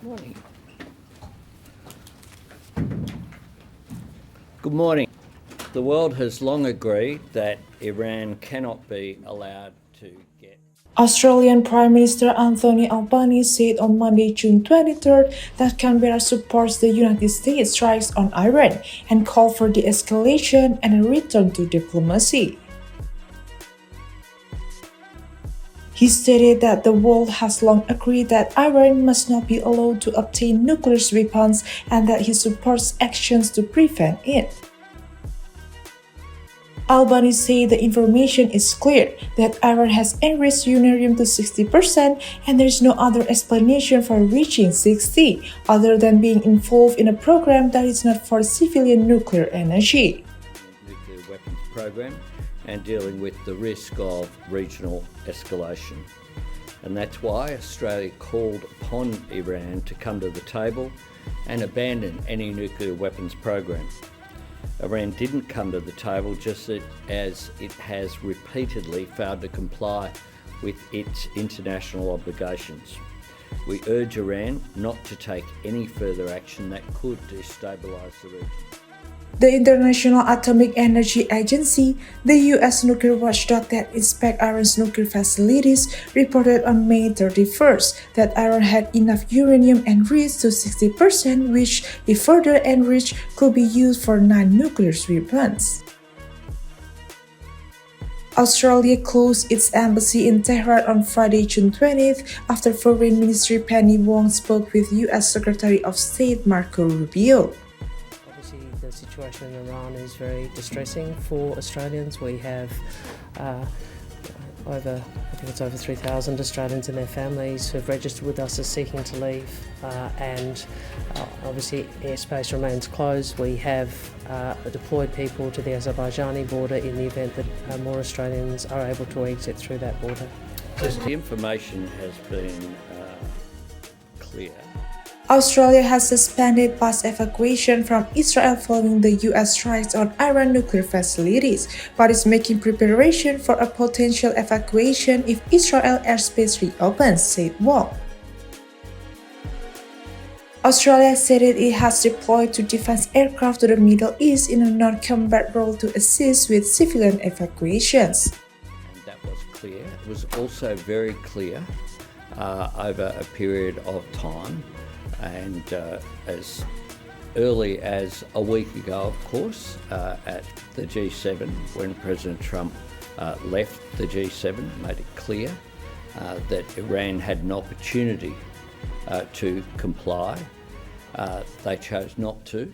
Morning. Good morning. The world has long agreed that Iran cannot be allowed to get. Australian Prime Minister Anthony Albanese said on Monday, June 23rd, that Canberra supports the United States strikes on Iran and called for de-escalation and a return to diplomacy. He stated that the world has long agreed that Iran must not be allowed to obtain nuclear weapons and that he supports actions to prevent it. Albanese said the information is clear that Iran has enriched uranium to 60% and there is no other explanation for reaching 60 other than being involved in a program that is not for civilian nuclear energy. Nuclear weapons program and dealing with the risk of regional escalation. And that's why Australia called upon Iran to come to the table and abandon any nuclear weapons program. Iran didn't come to the table just as it has repeatedly failed to comply with its international obligations. We urge Iran not to take any further action that could destabilise the region. The International Atomic Energy Agency, the U.S. nuclear watchdog that inspects Iran's nuclear facilities, reported on May 31st that Iran had enough uranium enriched to 60%, which, if further enriched, could be used for non-nuclear weapons. Australia closed its embassy in Tehran on Friday, June 20th, after Foreign Ministry Penny Wong spoke with U.S. Secretary of State Marco Rubio. The situation in Iran is very distressing for Australians. We have over 3,000 Australians and their families who have registered with us as seeking to leave, and obviously airspace remains closed. We have deployed people to the Azerbaijani border in the event that more Australians are able to exit through that border. The information has been clear. Australia has suspended mass evacuation from Israel following the U.S. strikes on Iran nuclear facilities, but is making preparation for a potential evacuation if Israel airspace reopens, said Wong. Australia said it has deployed two defense aircraft to the Middle East in a non-combat role to assist with civilian evacuations. And that was clear. It was also very clear over a period of time. And as early as a week ago, of course, at the G7, when President Trump left the G7, made it clear that Iran had an opportunity to comply. They chose not to.